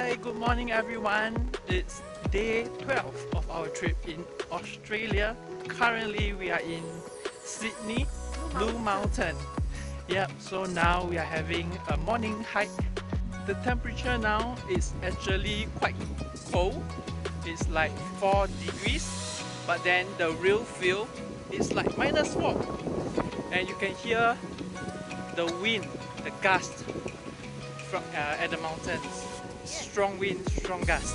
Hi, good morning everyone. It's day 12 of our trip in Australia. Currently we are in Sydney, Blue Mountain. Yep, so now we are having a morning hike. The temperature now is actually quite cold. It's like 4 degrees, but then the real feel is like -4. And you can hear the wind, the gust from at the mountains. Strong wind, strong gust.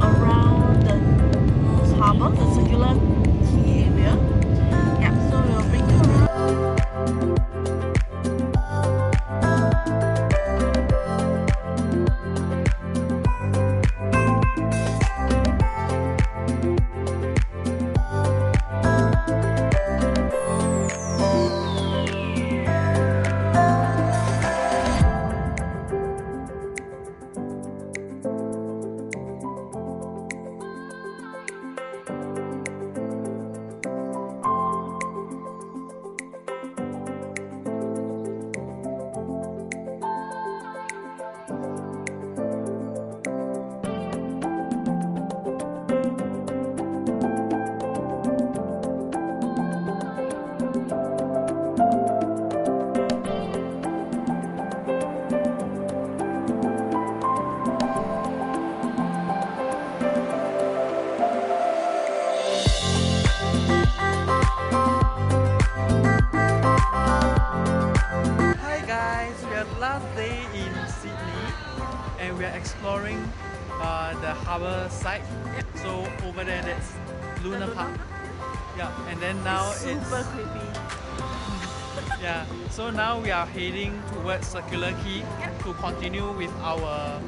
Around the harbour, the circular key area. Yeah, so we'll bring you around. Last day in Sydney and we are exploring the harbour side. Yep. So over there that's Luna Park. Yeah, and then now it's super creepy. Yeah, so now we are heading towards Circular Quay. Yep. To continue with our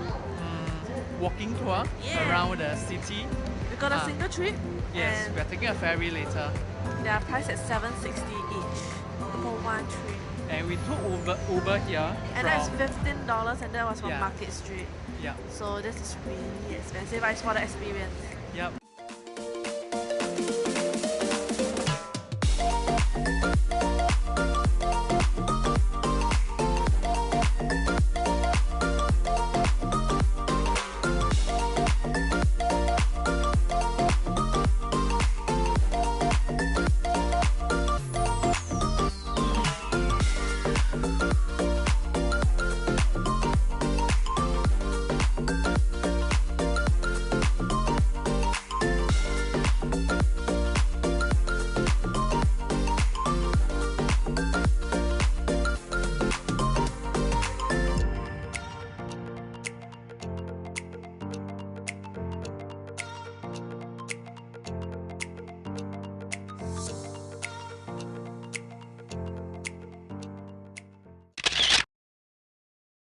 walking tour around the city. We got a single trip. Yes, we are taking a ferry later. They are priced at $7.60 each for one trip. And we took Uber here. And that's $15 and that was from Yeah. Market Street. Yeah. So this is really expensive, but it's for the experience. Yep.